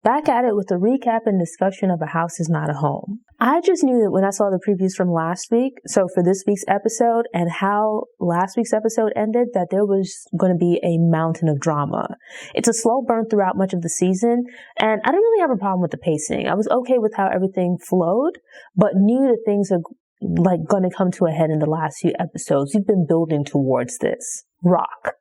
Back at it with a recap and discussion of A House Is Not a Home. I just knew that when I saw the previews from last week, so for this week's episode and how last week's episode ended, that there was going to be a mountain of drama. It's a slow burn throughout much of the season, and I didn't really have a problem with the pacing. I was okay with how everything flowed, but knew that things are going to come to a head in the last few episodes. We've been building towards this. RAQ.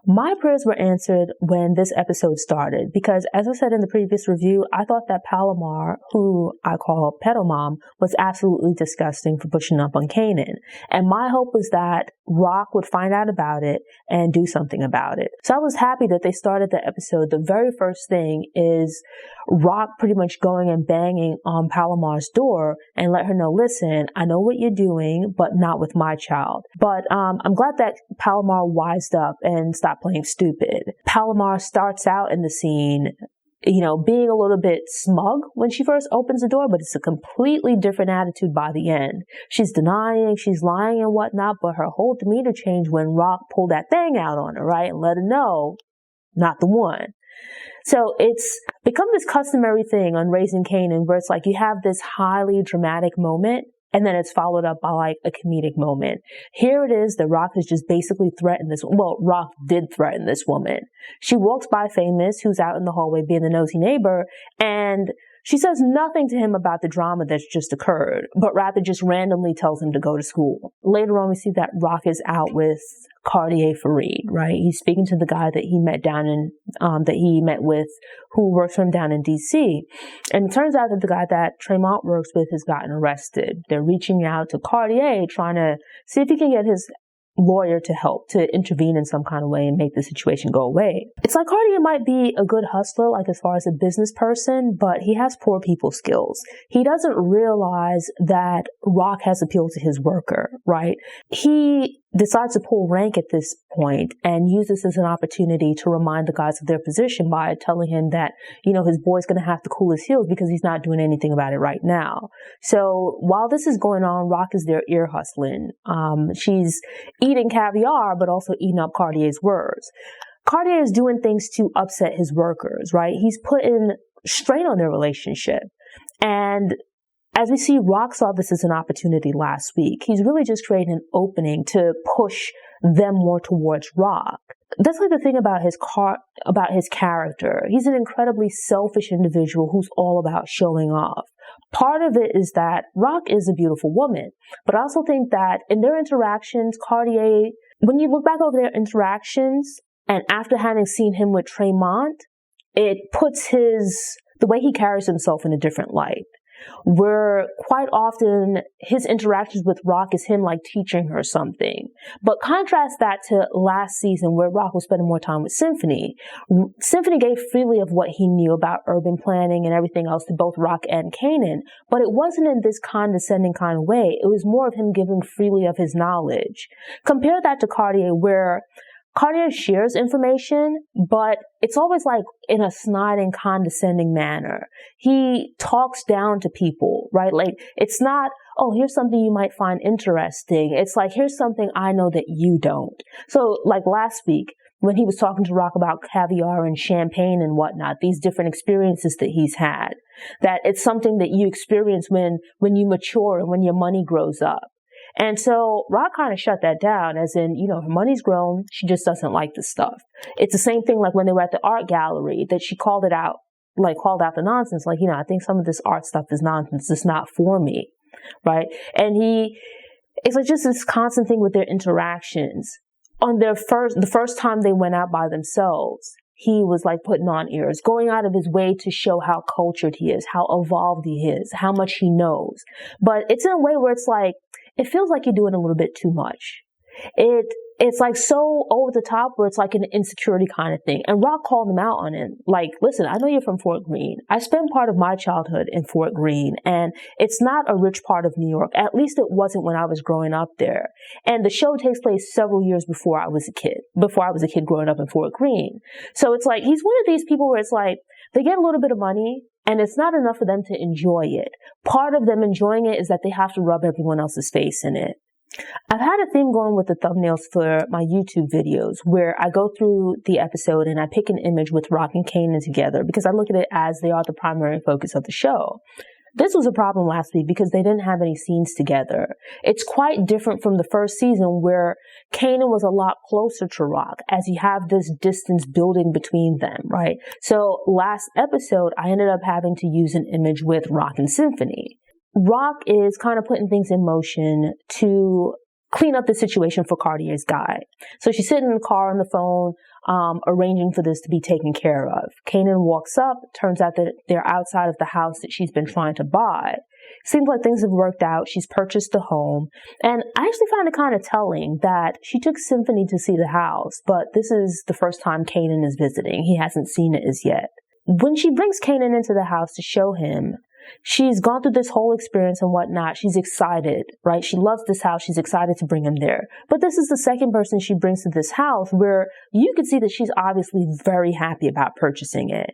My prayers were answered when this episode started because, as I said in the previous review, I thought that Palomar, who I call Pedo Mom, was absolutely disgusting for pushing up on Kanan. And my hope was that RAQ would find out about it and do something about it. So I was happy that they started the episode. The very first thing is RAQ pretty much going and banging on Palomar's door and let her know, listen, I know what you're doing, but not with my child. But I'm glad that Palomar wised up and stopped playing stupid. Palomar starts out in the scene, being a little bit smug when she first opens the door, but it's a completely different attitude by the end. She's denying, she's lying and whatnot, but her whole demeanor changed when RAQ pulled that thing out on her, right? And let her know, not the one. So it's become this customary thing on Raising Kanan where it's like you have this highly dramatic moment and then it's followed up by like a comedic moment. Here it is that RAQ has just basically threatened this. Well, RAQ did threaten this woman. She walks by Famous, who's out in the hallway being the nosy neighbor, and she says nothing to him about the drama that's just occurred, but rather just randomly tells him to go to school. Later on, we see that RAQ is out with Cartier Farid, right? He's speaking to the guy that he met with, who works for him down in DC. And it turns out that the guy that Tremont works with has gotten arrested. They're reaching out to Cartier, trying to see if he can get his lawyer to help, to intervene in some kind of way and make the situation go away. It's like Cartier might be a good hustler, like as far as a business person, but he has poor people skills. He doesn't realize that RAQ has appealed to his worker, right? He decides to pull rank at this point and use this as an opportunity to remind the guys of their position by telling him that, his boy's going to have to cool his heels because he's not doing anything about it right now. So while this is going on, RAQ is there ear hustling. She's eating caviar, but also eating up Cartier's words. Cartier is doing things to upset his workers, right? He's putting strain on their relationship. And as we see, RAQ saw this as an opportunity last week. He's really just creating an opening to push them more towards RAQ. That's like the thing about his character. He's an incredibly selfish individual who's all about showing off. Part of it is that RAQ is a beautiful woman, but I also think that in their interactions, Cartier, when you look back over their interactions, and after having seen him with Tremont, it puts the way he carries himself in a different light. Where quite often his interactions with RAQ is him like teaching her something. But contrast that to last season where RAQ was spending more time with Symphony. Symphony gave freely of what he knew about urban planning and everything else to both RAQ and Kanan, but it wasn't in this condescending kind of way. It was more of him giving freely of his knowledge. Compare that to Cartier, where Cartier shares information, but it's always like in a sniding, condescending manner. He talks down to people, right? Like, it's not, oh, here's something you might find interesting. It's like, here's something I know that you don't. So, like last week, when he was talking to RAQ about caviar and champagne and whatnot, these different experiences that he's had, that it's something that you experience when you mature and when your money grows up. And so RAQ kind of shut that down, as in, her money's grown. She just doesn't like the stuff. It's the same thing like when they were at the art gallery, that she called out the nonsense. Like, I think some of this art stuff is nonsense. It's not for me. Right. And it's like just this constant thing with their interactions. On the first time they went out by themselves, he was like putting on ears, going out of his way to show how cultured he is, how evolved he is, how much he knows. But it's in a way where it's like, it feels like you're doing a little bit too much. It's like so over the top where it's like an insecurity kind of thing. And RAQ called him out on it. Like, listen, I know you're from Fort Greene. I spent part of my childhood in Fort Greene, and it's not a rich part of New York. At least it wasn't when I was growing up there. And the show takes place several years before I was a kid growing up in Fort Greene. So it's like, he's one of these people where it's like, they get a little bit of money, and it's not enough for them to enjoy it. Part of them enjoying it is that they have to rub everyone else's face in it. I've had a theme going with the thumbnails for my YouTube videos where I go through the episode and I pick an image with RAQ and Kanan together because I look at it as they are the primary focus of the show. This was a problem last week because they didn't have any scenes together. It's quite different from the first season where Kanan was a lot closer to RAQ as you have this distance building between them, right? So last episode, I ended up having to use an image with RAQ and Symphony. RAQ is kind of putting things in motion to clean up the situation for Cartier's guy. So she's sitting in the car on the phone, arranging for this to be taken care of. Kanan walks up. Turns out that they're outside of the house that she's been trying to buy. Seems like things have worked out. She's purchased a home. And I actually find it kind of telling that she took Symphony to see the house, but this is the first time Kanan is visiting. He hasn't seen it as yet. When she brings Kanan into the house to show him, she's gone through this whole experience and whatnot. She's excited, right? She loves this house. She's excited to bring him there. But this is the second person she brings to this house where you can see that she's obviously very happy about purchasing it.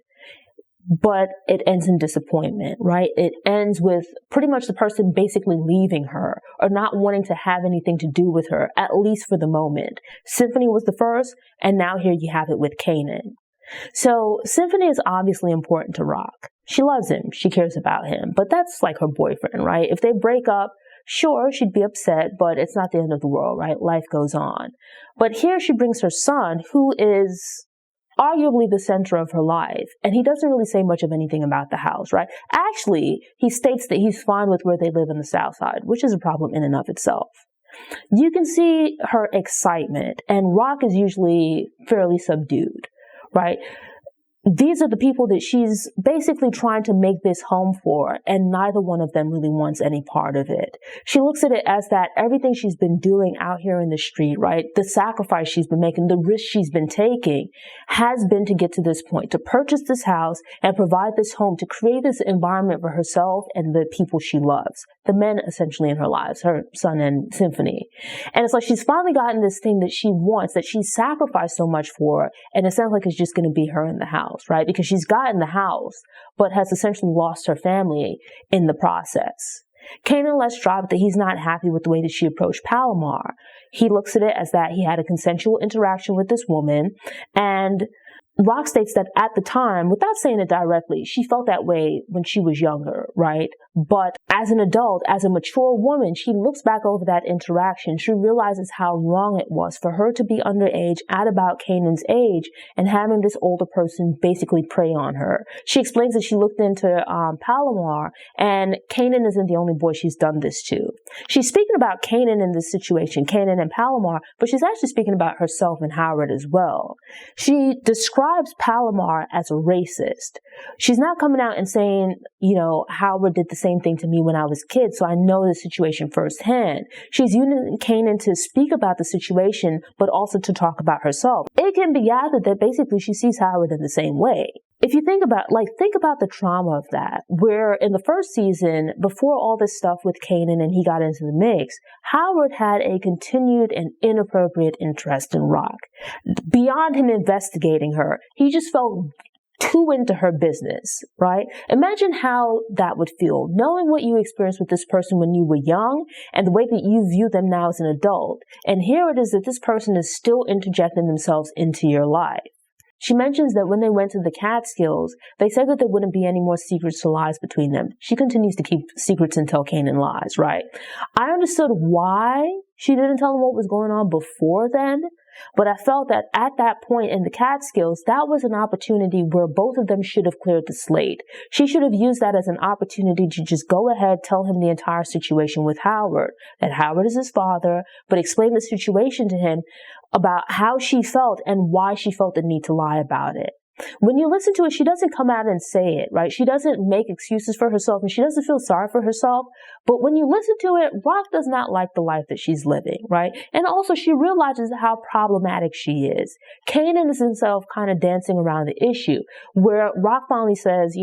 But it ends in disappointment, right? It ends with pretty much the person basically leaving her or not wanting to have anything to do with her, at least for the moment. Symphony was the first, and now here you have it with Kanan. So Symphony is obviously important to RAQ. She loves him. She cares about him. But that's like her boyfriend, right? If they break up, sure, she'd be upset, but it's not the end of the world, right? Life goes on. But here she brings her son, who is arguably the center of her life. And he doesn't really say much of anything about the house, right? Actually, he states that he's fine with where they live in the South Side, which is a problem in and of itself. You can see her excitement, and RAQ is usually fairly subdued, right? These are the people that she's basically trying to make this home for, and neither one of them really wants any part of it. She looks at it as that everything she's been doing out here in the street, right, the sacrifice she's been making, the risk she's been taking, has been to get to this point, to purchase this house and provide this home, to create this environment for herself and the people she loves, the men essentially in her lives, her son and Symphony. And it's like she's finally gotten this thing that she wants, that she's sacrificed so much for, and it sounds like it's just going to be her in the house, right? Because she's gotten the house, but has essentially lost her family in the process. Kanan lets drop that he's not happy with the way that she approached Palomar. He looks at it as that he had a consensual interaction with this woman, and RAQ states that at the time, without saying it directly, she felt that way when she was younger, right? But as an adult, as a mature woman, she looks back over that interaction. She realizes how wrong it was for her to be underage at about Kanan's age and having this older person basically prey on her. She explains that she looked into Palomar, and Kanan isn't the only boy she's done this to. She's speaking about Kanan in this situation, Kanan and Palomar, but she's actually speaking about herself and Howard as well. She describes Palomar as a racist. She's not coming out and saying, Howard did the same thing to me when I was a kid, so I know the situation firsthand. She's using Kanan to speak about the situation, but also to talk about herself. It can be gathered that basically she sees Howard in the same way. If you think about the trauma of that, where in the first season, before all this stuff with Kanan and he got into the mix, Howard had a continued and inappropriate interest in RAQ. Beyond him investigating her, he just felt too into her business, right? Imagine how that would feel, knowing what you experienced with this person when you were young and the way that you view them now as an adult. And here it is that this person is still interjecting themselves into your life. She mentions that when they went to the Catskills, they said that there wouldn't be any more secrets or lies between them. She continues to keep secrets and tell Kanan lies, right? I understood why she didn't tell him what was going on before then, but I felt that at that point in the Catskills, that was an opportunity where both of them should have cleared the slate. She should have used that as an opportunity to just go ahead, tell him the entire situation with Howard, that Howard is his father, but explain the situation to him about how she felt and why she felt the need to lie about it. When you listen to it, she doesn't come out and say it, right? She doesn't make excuses for herself and she doesn't feel sorry for herself. But when you listen to it, RAQ does not like the life that she's living, right? And also she realizes how problematic she is. Kanan is himself kind of dancing around the issue where RAQ finally says,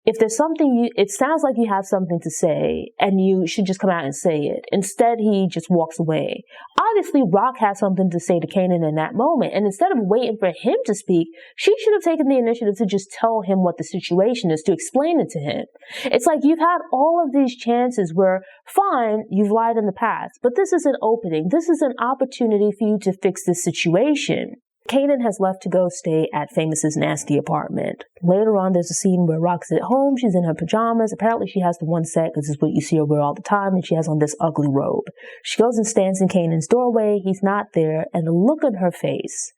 if there's something it sounds like you have something to say and you should just come out and say it. Instead, he just walks away. Obviously, RAQ has something to say to Kanan in that moment. And instead of waiting for him to speak, she should have taken the initiative to just tell him what the situation is, to explain it to him. It's like you've had all of these chances where, fine, you've lied in the past, but this is an opening. This is an opportunity for you to fix this situation. Kanan has left to go stay at Famous's nasty apartment. Later on, there's a scene where RAQ's at home. She's in her pajamas. Apparently, she has the one set because it's what you see her wear all the time, and she has on this ugly robe. She goes and stands in Kanan's doorway. He's not there, and the look on her face.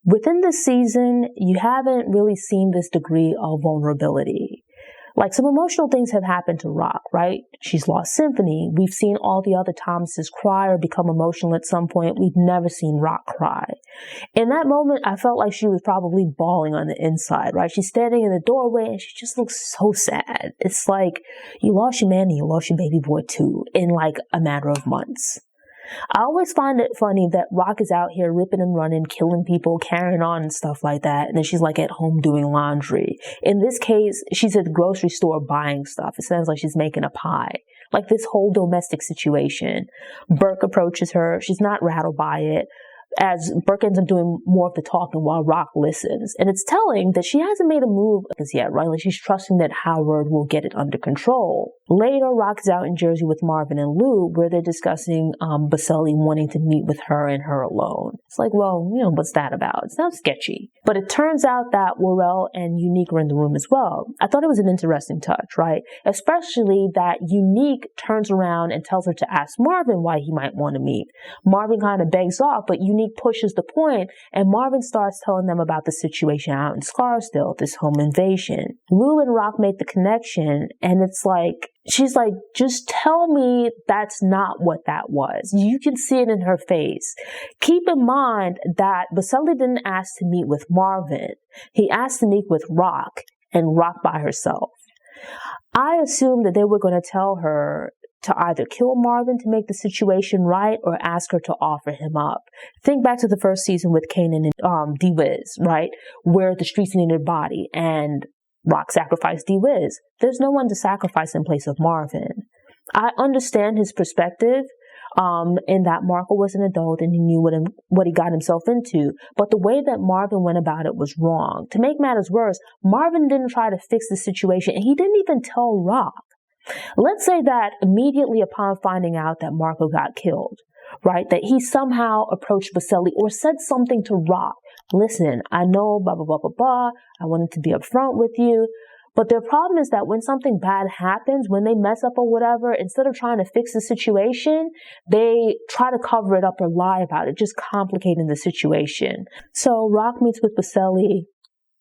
Within this season, you haven't really seen this degree of vulnerability. Like, some emotional things have happened to RAQ, right? She's lost Symphony. We've seen all the other Thomases cry or become emotional at some point. We've never seen RAQ cry. In that moment, I felt like she was probably bawling on the inside, right? She's standing in the doorway and she just looks so sad. It's like, you lost your man and you lost your baby boy too, in like a matter of months. I always find it funny that RAQ is out here ripping and running, killing people, carrying on and stuff like that. And then she's like at home doing laundry. In this case, she's at the grocery store buying stuff. It sounds like she's making a pie. Like this whole domestic situation. Burke approaches her. She's not rattled by it, as Burke ends up doing more of the talking while RAQ listens. And it's telling that she hasn't made a move as yet, right? Like she's trusting that Howard will get it under control. Later, RAQ is out in Jersey with Marvin and Lou, where they're discussing Baselli wanting to meet with her and her alone. It's like, well, you know, what's that about? It sounds sketchy. But it turns out that Worrell and Unique are in the room as well. I thought it was an interesting touch, right? Especially that Unique turns around and tells her to ask Marvin why he might want to meet. Marvin kind of begs off, but Unique pushes the point, and Marvin starts telling them about the situation out in Scarsdale, this home invasion. Lou and RAQ make the connection, and it's like, she's like, just tell me that's not what that was. You can see it in her face. Keep in mind that Baselli didn't ask to meet with Marvin. He asked to meet with RAQ, and RAQ by herself. I assumed that they were going to tell her to either kill Marvin to make the situation right or ask her to offer him up. Think back to the first season with Kanan and D-Wiz, right? Where the streets needed a body and RAQ sacrificed D-Wiz. There's no one to sacrifice in place of Marvin. I understand his perspective in that Marco was an adult and he knew what he got himself into. But the way that Marvin went about it was wrong. To make matters worse, Marvin didn't try to fix the situation and he didn't even tell RAQ. Let's say that immediately upon finding out that Marco got killed, right, that he somehow approached Baselli or said something to RAQ. Listen, I know, blah, blah, blah, blah, blah. I wanted to be upfront with you. But their problem is that when something bad happens, when they mess up or whatever, instead of trying to fix the situation, they try to cover it up or lie about it, just complicating the situation. So RAQ meets with Baselli,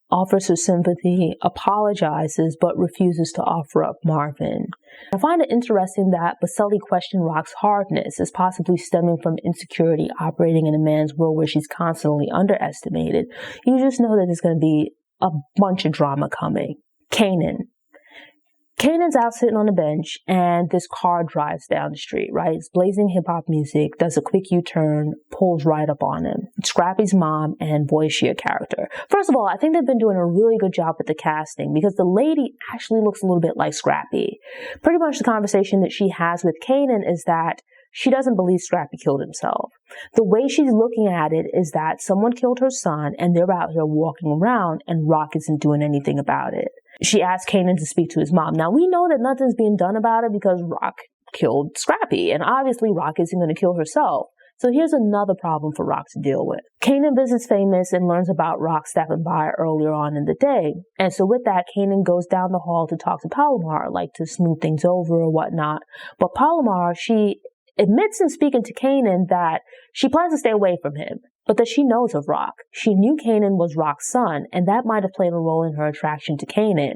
offers her sympathy, apologizes, but refuses to offer up Marvin. I find it interesting that Baselli questioned RAQ's hardness as possibly stemming from insecurity operating in a man's world where she's constantly underestimated. You just know that there's going to be a bunch of drama coming. Kanan's out sitting on a bench and this car drives down the street, right? It's blazing hip hop music, does a quick U-turn, pulls right up on him. It's Scrappy's mom and boy, is she a character. First of all, I think they've been doing a really good job with the casting because the lady actually looks a little bit like Scrappy. Pretty much the conversation that she has with Kanan is that she doesn't believe Scrappy killed himself. The way she's looking at it is that someone killed her son and they're out here walking around and RAQ isn't doing anything about it. She asked Kanan to speak to his mom. Now, we know that nothing's being done about it because RAQ killed Scrappy, and obviously RAQ isn't going to kill herself. So here's another problem for RAQ to deal with. Kanan visits Famous and learns about RAQ stepping by earlier on in the day. And so with that, Kanan goes down the hall to talk to Palomar, like to smooth things over or whatnot. But Palomar, she admits in speaking to Kanan that she plans to stay away from him, but that she knows of RAQ. She knew Kanan was RAQ's son, and that might have played a role in her attraction to Kanan.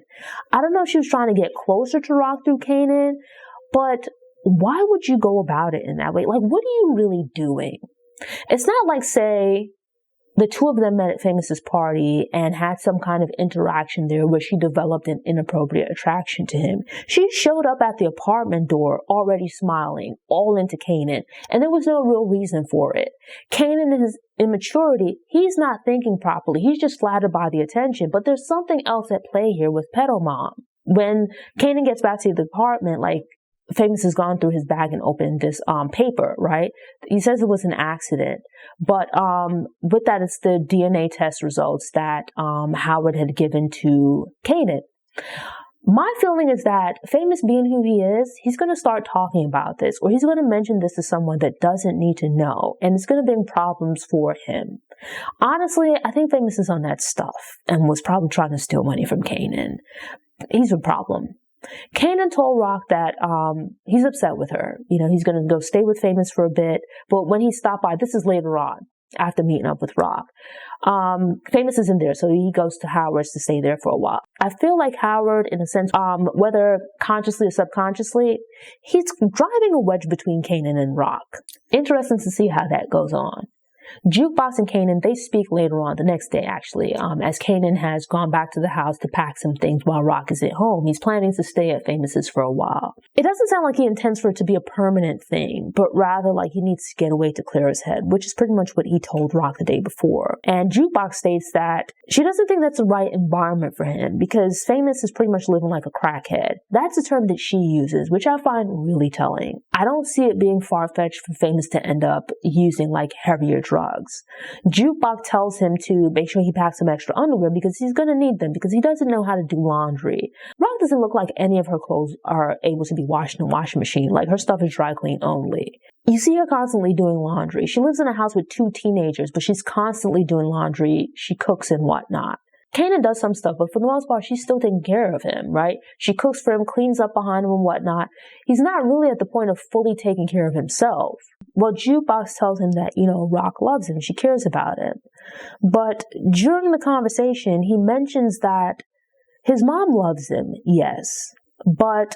I don't know if she was trying to get closer to RAQ through Kanan, but why would you go about it in that way? Like, what are you really doing? It's not like, say, the two of them met at Famous's party and had some kind of interaction there where she developed an inappropriate attraction to him. She showed up at the apartment door already smiling, all into Kanan, and there was no real reason for it. Kanan, in his immaturity, he's not thinking properly. He's just flattered by the attention, but there's something else at play here with Pedo Mom. When Kanan gets back to the apartment, like, Famous has gone through his bag and opened this paper, right? He says it was an accident, but with that, it's the DNA test results that Howard had given to Kanan. My feeling is that Famous, being who he is, he's going to start talking about this, or he's going to mention this to someone that doesn't need to know, and it's going to bring problems for him. Honestly, I think Famous is on that stuff and was probably trying to steal money from Kanan. He's a problem. Kanan told RAQ that he's upset with her. You know, he's going to go stay with Famous for a bit. But when he stopped by, this is later on, after meeting up with RAQ, Famous isn't there, so he goes to Howard's to stay there for a while. I feel like Howard, in a sense, whether consciously or subconsciously, he's driving a wedge between Kanan and RAQ. Interesting to see how that goes on. Jukebox and Kanan, they speak later on, the next day actually, as Kanan has gone back to the house to pack some things while RAQ is at home. He's planning to stay at Famous's for a while. It doesn't sound like he intends for it to be a permanent thing, but rather like he needs to get away to clear his head, which is pretty much what he told RAQ the day before. And Jukebox states that she doesn't think that's the right environment for him because Famous is pretty much living like a crackhead. That's a term that she uses, which I find really telling. I don't see it being far-fetched for Famous to end up using like heavier drugs. Jukebox tells him to make sure he packs some extra underwear because he's going to need them because he doesn't know how to do laundry. RAQ doesn't look like any of her clothes are able to be washed in a washing machine. Like her stuff is dry clean only. You see her constantly doing laundry. She lives in a house with 2 teenagers, but she's constantly doing laundry. She cooks and whatnot. Kanan does some stuff, but for the most part, she's still taking care of him, right? She cooks for him, cleans up behind him and whatnot. He's not really at the point of fully taking care of himself. Well, Jukebox tells him that, you know, RAQ loves him. She cares about him. But during the conversation, he mentions that his mom loves him, yes, but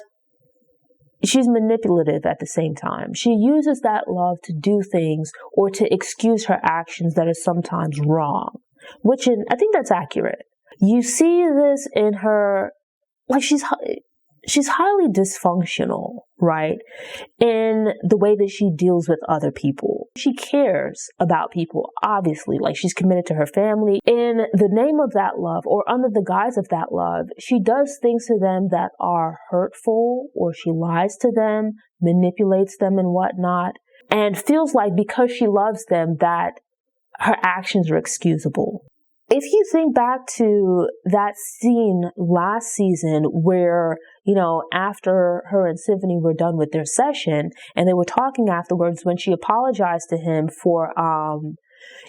she's manipulative at the same time. She uses that love to do things or to excuse her actions that are sometimes wrong. Which I think that's accurate. You see this in her, like she's highly dysfunctional, right? In the way that she deals with other people. She cares about people, obviously, like she's committed to her family. In the name of that love, or under the guise of that love, she does things to them that are hurtful, or she lies to them, manipulates them and whatnot, and feels like because she loves them that her actions are excusable. If you think back to that scene last season where, you know, after her and Symphony were done with their session and they were talking afterwards when she apologized to him for,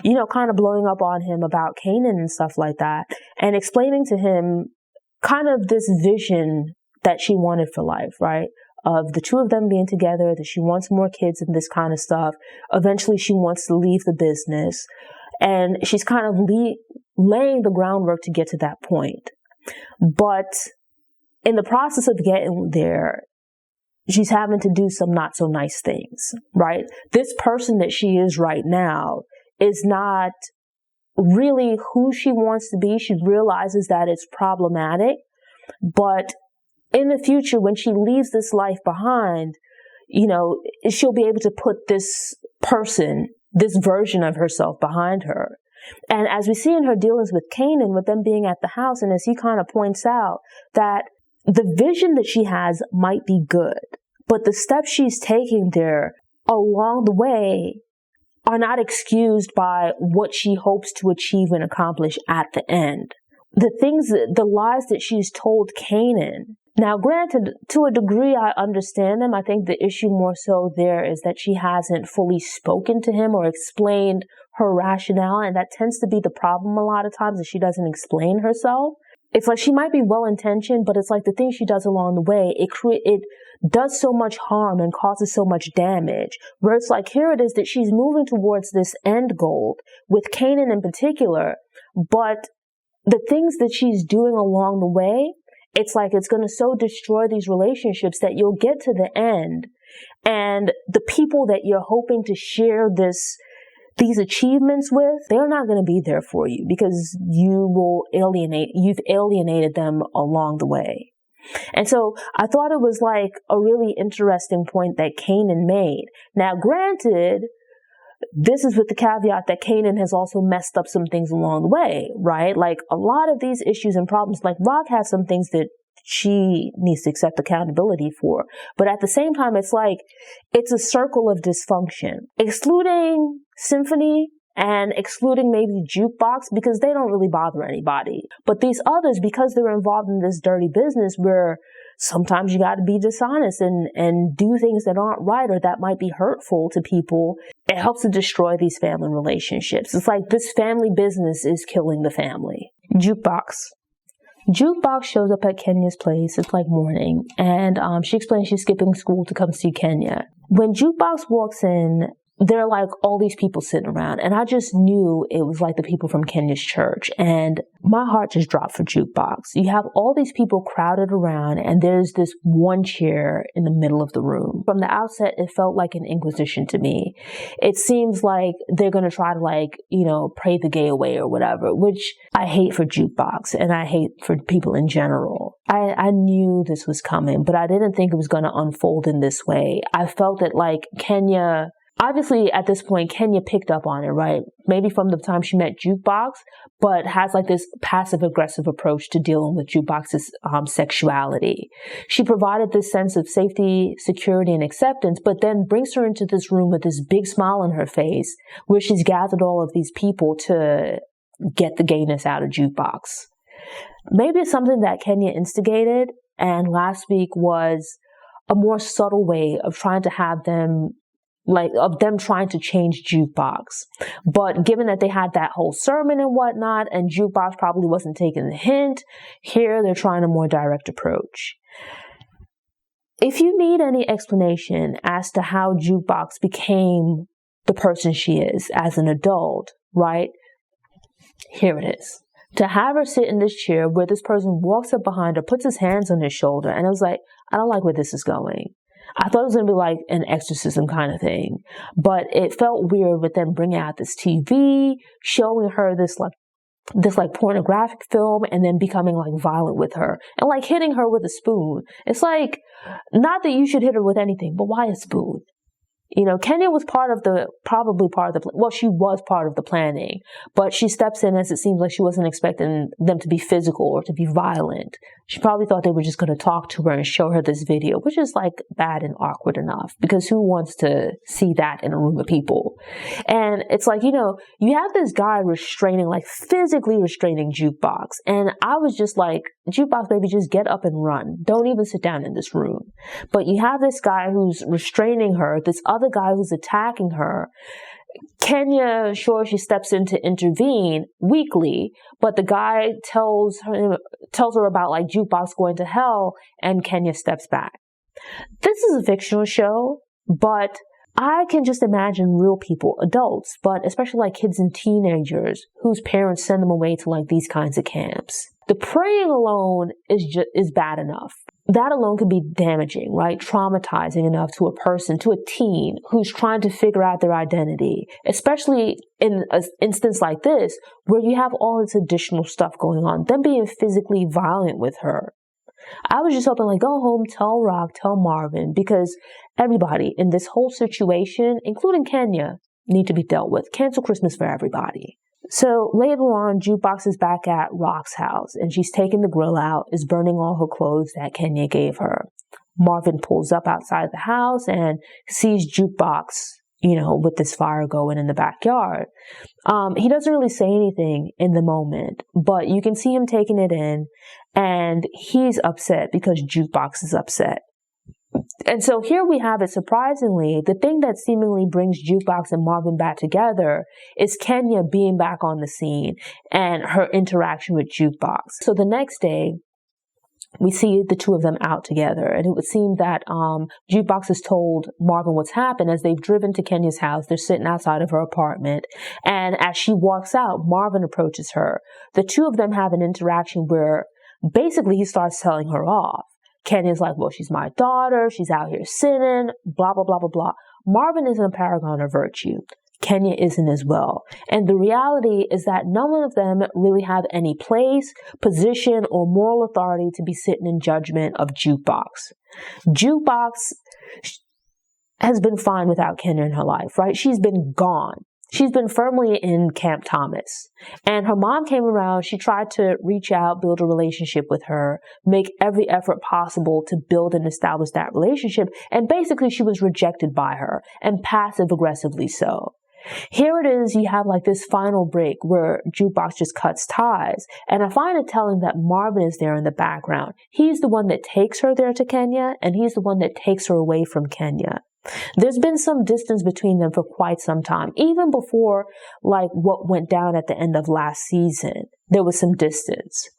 you know, kind of blowing up on him about Kanan and stuff like that and explaining to him kind of this vision that she wanted for life, right? Of the 2 of them being together, that she wants more kids and this kind of stuff. Eventually she wants to leave the business. And she's kind of laying the groundwork to get to that point. But in the process of getting there, she's having to do some not so nice things, right? This person that she is right now is not really who she wants to be. She realizes that it's problematic, but in the future, when she leaves this life behind, you know, she'll be able to put this person, this version of herself behind her. And as we see in her dealings with Kanan, with them being at the house, and as he kind of points out, that the vision that she has might be good, but the steps she's taking there along the way are not excused by what she hopes to achieve and accomplish at the end. The lies that she's told Kanan. Now, granted, to a degree, I understand them. I think the issue more so there is that she hasn't fully spoken to him or explained her rationale, and that tends to be the problem a lot of times, that she doesn't explain herself. It's like she might be well-intentioned, but it's like the things she does along the way, it does so much harm and causes so much damage, where it's like, here it is that she's moving towards this end goal, with Kanan in particular, but the things that she's doing along the way, it's like it's going to so destroy these relationships that you'll get to the end, and the people that you're hoping to share these achievements with, they're not going to be there for you because you've alienated them along the way. And so I thought it was like a really interesting point that Kanan made. Now, granted, this is with the caveat that Kanan has also messed up some things along the way, right? Like a lot of these issues and problems, like RAQ has some things that she needs to accept accountability for. But at the same time, it's like, it's a circle of dysfunction. Excluding Symphony and excluding maybe Jukebox, because they don't really bother anybody. But these others, because they're involved in this dirty business where sometimes you got to be dishonest and do things that aren't right or that might be hurtful to people, it helps to destroy these family relationships. It's like this family business is killing the family. Jukebox. Jukebox shows up at Kenya's place. It's like morning, and she explains she's skipping school to come see Kenya. When Jukebox walks in, there are like all these people sitting around, and I just knew it was like the people from Kenya's church, and my heart just dropped for Jukebox. You have all these people crowded around, and there's this one chair in the middle of the room. From the outset, it felt like an inquisition to me. It seems like they're going to try to pray the gay away or whatever, which I hate for Jukebox, and I hate for people in general. I knew this was coming, but I didn't think it was going to unfold in this way. I felt that like Kenya... Obviously, at this point, Kenya picked up on it, right? Maybe from the time she met Jukebox, but has like this passive-aggressive approach to dealing with Jukebox's sexuality. She provided this sense of safety, security, and acceptance, but then brings her into this room with this big smile on her face, where she's gathered all of these people to get the gayness out of Jukebox. Maybe it's something that Kenya instigated, and last week was a more subtle way of trying to have them trying to change Jukebox. But given that they had that whole sermon and whatnot, and Jukebox probably wasn't taking the hint, here they're trying a more direct approach. If you need any explanation as to how Jukebox became the person she is as an adult, right? Here it is. To have her sit in this chair where this person walks up behind her, puts his hands on his shoulder, and I was like, I don't like where this is going. I thought it was going to be like an exorcism kind of thing, but it felt weird with them bringing out this TV, showing her this pornographic film, and then becoming like violent with her and like hitting her with a spoon. It's like, not that you should hit her with anything, but why a spoon? You know, Kenya was she was part of the planning, but she steps in as it seems like she wasn't expecting them to be physical or to be violent. She probably thought they were just going to talk to her and show her this video, which is like bad and awkward enough, because who wants to see that in a room of people? And it's like, you have this guy physically restraining Jukebox. And I was just like, Jukebox, baby, just get up and run. Don't even sit down in this room. But you have this guy who's restraining her, this other guy who's attacking her. Kenya, sure, she steps in to intervene weakly, but the guy tells her about like Jukebox going to hell, and Kenya steps back. This is a fictional show, but I can just imagine real people, adults, but especially like kids and teenagers whose parents send them away to like these kinds of camps. The praying alone is bad enough. That alone could be damaging, right? Traumatizing enough to a person, to a teen who's trying to figure out their identity, especially in an instance like this, where you have all this additional stuff going on, them being physically violent with her. I was just hoping, like, go home, tell RAQ, tell Marvin, because everybody in this whole situation, including Kenya, need to be dealt with. Cancel Christmas for everybody. So later on, Jukebox is back at RAQ's house, and she's taking the grill out, is burning all her clothes that Kenya gave her. Marvin pulls up outside the house and sees Jukebox, with this fire going in the backyard. He doesn't really say anything in the moment, but you can see him taking it in, and he's upset because Jukebox is upset. And so here we have it, surprisingly, the thing that seemingly brings Jukebox and Marvin back together is Kenya being back on the scene and her interaction with Jukebox. So the next day, we see the two of them out together, and it would seem that Jukebox has told Marvin what's happened. As they've driven to Kenya's house, they're sitting outside of her apartment, and as she walks out, Marvin approaches her. The two of them have an interaction where basically he starts telling her off. Kenya's like, well, she's my daughter, she's out here sinning, blah, blah, blah, blah, blah. Marvin isn't a paragon of virtue. Kenya isn't as well. And the reality is that none of them really have any place, position, or moral authority to be sitting in judgment of Jukebox. Jukebox has been fine without Kenya in her life, right? She's been gone. She's been firmly in Camp Thomas. And her mom came around. She tried to reach out, build a relationship with her, make every effort possible to build and establish that relationship. And basically she was rejected by her, and passive aggressively so. Here it is, you have like this final break where Jukebox just cuts ties. And I find it telling that Marvin is there in the background. He's the one that takes her there to Kenya, and he's the one that takes her away from Kenya. There's been some distance between them for quite some time. Even before like what went down at the end of last season, there was some distance.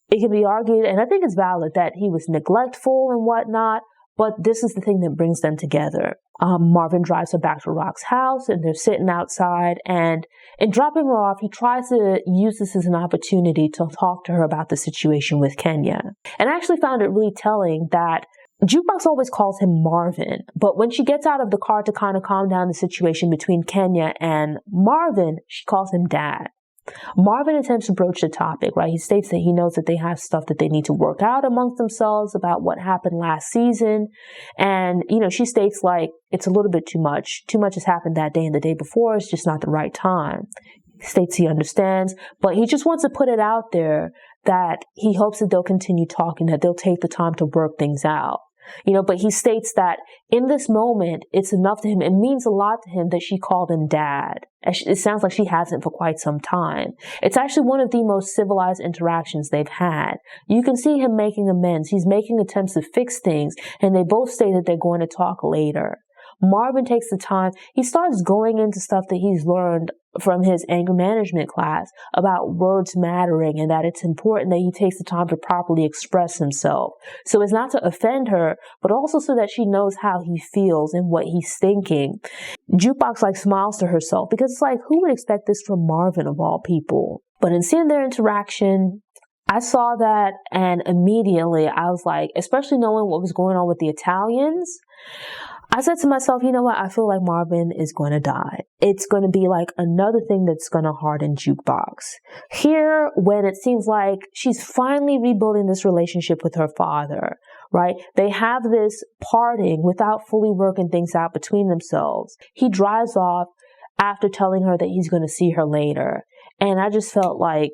It can be argued, and I think it's valid, that he was neglectful and whatnot, but this is the thing that brings them together. Marvin drives her back to RAQ's house, and they're sitting outside, and in dropping her off, he tries to use this as an opportunity to talk to her about the situation with Kenya. And I actually found it really telling that Jukebox always calls him Marvin, but when she gets out of the car to kind of calm down the situation between Kenya and Marvin, she calls him Dad. Marvin attempts to broach the topic, right? He states that he knows that they have stuff that they need to work out amongst themselves about what happened last season. And, she states like, it's a little bit too much. Too much has happened that day and the day before. It's just not the right time. He states he understands, but he just wants to put it out there that he hopes that they'll continue talking, that they'll take the time to work things out. But he states that in this moment, it's enough to him. It means a lot to him that she called him Dad. It sounds like she hasn't for quite some time. It's actually one of the most civilized interactions they've had. You can see him making amends. He's making attempts to fix things, and they both say that they're going to talk later. Marvin takes the time. He starts going into stuff that he's learned from his anger management class about words mattering, and that it's important that he takes the time to properly express himself. So it's not to offend her, but also so that she knows how he feels and what he's thinking. Jukebox smiles to herself, because it's like, who would expect this from Marvin of all people? But in seeing their interaction, I saw that, and immediately I was like, especially knowing what was going on with the Italians, I said to myself, you know what? I feel like Marvin is going to die. It's going to be like another thing that's going to harden Jukebox. Here, when it seems like she's finally rebuilding this relationship with her father, right? They have this parting without fully working things out between themselves. He drives off after telling her that he's going to see her later. And I just felt like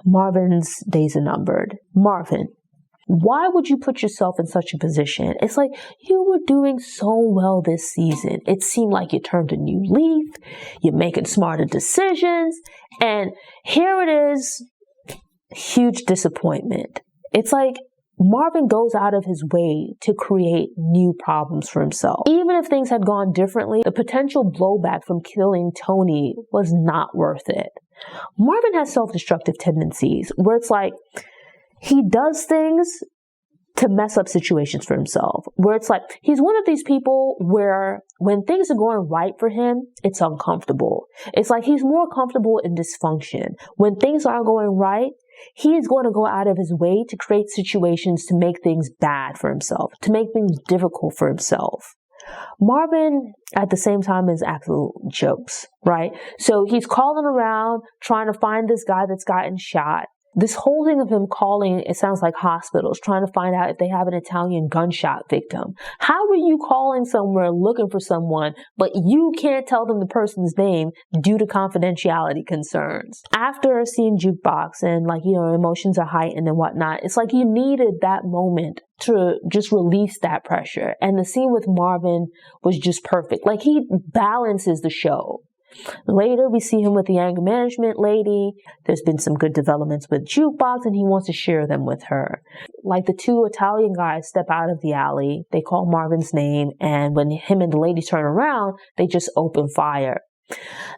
Marvin's days are numbered. Marvin, why would you put yourself in such a position? It's like you were doing so well this season. It seemed like you turned a new leaf. You're making smarter decisions. And here it is, huge disappointment. It's like Marvin goes out of his way to create new problems for himself. Even if things had gone differently, the potential blowback from killing Tony was not worth it. Marvin has self-destructive tendencies where it's like, he does things to mess up situations for himself, where it's like he's one of these people where when things are going right for him, it's uncomfortable. It's like he's more comfortable in dysfunction. When things aren't going right, he is going to go out of his way to create situations to make things bad for himself, to make things difficult for himself. Marvin, at the same time, is absolute jokes, right? So he's calling around, trying to find this guy that's gotten shot. This whole thing of him calling, it sounds like hospitals, trying to find out if they have an Italian gunshot victim. How are you calling somewhere looking for someone, but you can't tell them the person's name due to confidentiality concerns? After seeing Jukebox and emotions are heightened and whatnot, it's like you needed that moment to just release that pressure. And the scene with Marvin was just perfect. Like he balances the show. Later, we see him with the anger management lady. There's been some good developments with Jukebox, and he wants to share them with her. Like the two Italian guys step out of the alley, they call Marvin's name, and when him and the lady turn around, they just open fire.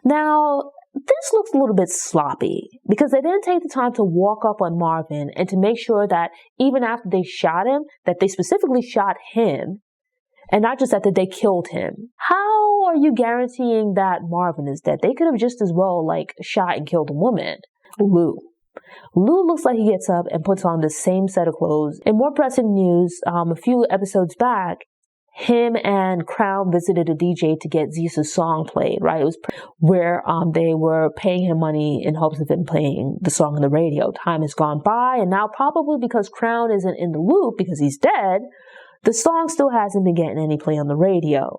Now, this looks a little bit sloppy because they didn't take the time to walk up on Marvin and to make sure that even after they shot him, that they specifically shot him and not just that they killed him. How are you guaranteeing that Marvin is dead? They could have just as well shot and killed a woman. Lou looks like he gets up and puts on the same set of clothes. In more pressing news, a few episodes back, him and Crown visited a DJ to get Zisa's song played, right? It was where they were paying him money in hopes of him playing the song on the radio. Time has gone by, and now probably because Crown isn't in the loop because he's dead, the song still hasn't been getting any play on the radio.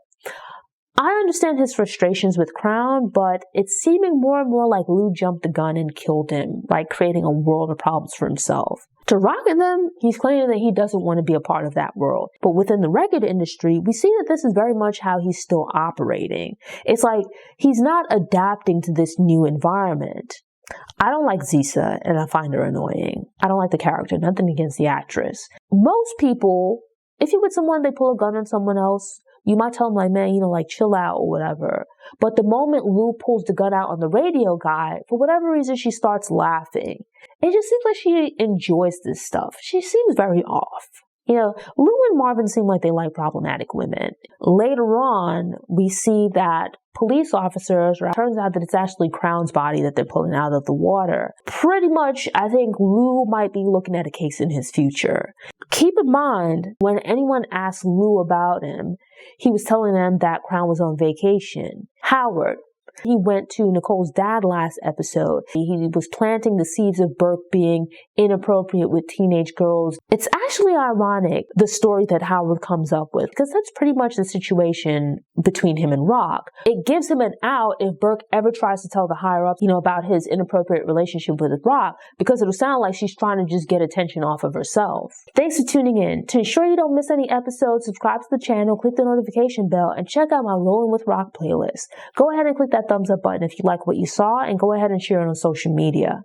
I understand his frustrations with Crown, but it's seeming more and more like Lou jumped the gun and killed him, like creating a world of problems for himself. To RAQ and them, he's claiming that he doesn't want to be a part of that world. But within the record industry, we see that this is very much how he's still operating. It's like he's not adapting to this new environment. I don't like Zisa, and I find her annoying. I don't like the character, nothing against the actress. Most people, if you're with someone, they pull a gun on someone else, you might tell them like, man, like chill out or whatever. But the moment Lou pulls the gun out on the radio guy, for whatever reason, she starts laughing. It just seems like she enjoys this stuff. She seems very off. Lou and Marvin seem like they like problematic women. Later on, we see that police officers, turns out that it's actually Crown's body that they're pulling out of the water. Pretty much, I think Lou might be looking at a case in his future. Keep in mind, when anyone asked Lou about him, he was telling them that Crown was on vacation. Howard, he went to Nicole's dad last episode. He was planting the seeds of Burke being inappropriate with teenage girls. It's actually ironic, the story that Howard comes up with, because that's pretty much the situation between him and RAQ. It gives him an out if Burke ever tries to tell the higher-ups, about his inappropriate relationship with RAQ, because it'll sound like she's trying to just get attention off of herself. Thanks for tuning in. To ensure you don't miss any episodes, subscribe to the channel, click the notification bell, and check out my Rolling with RAQ playlist. Go ahead and click that thumbs up button if you like what you saw, and go ahead and share it on social media.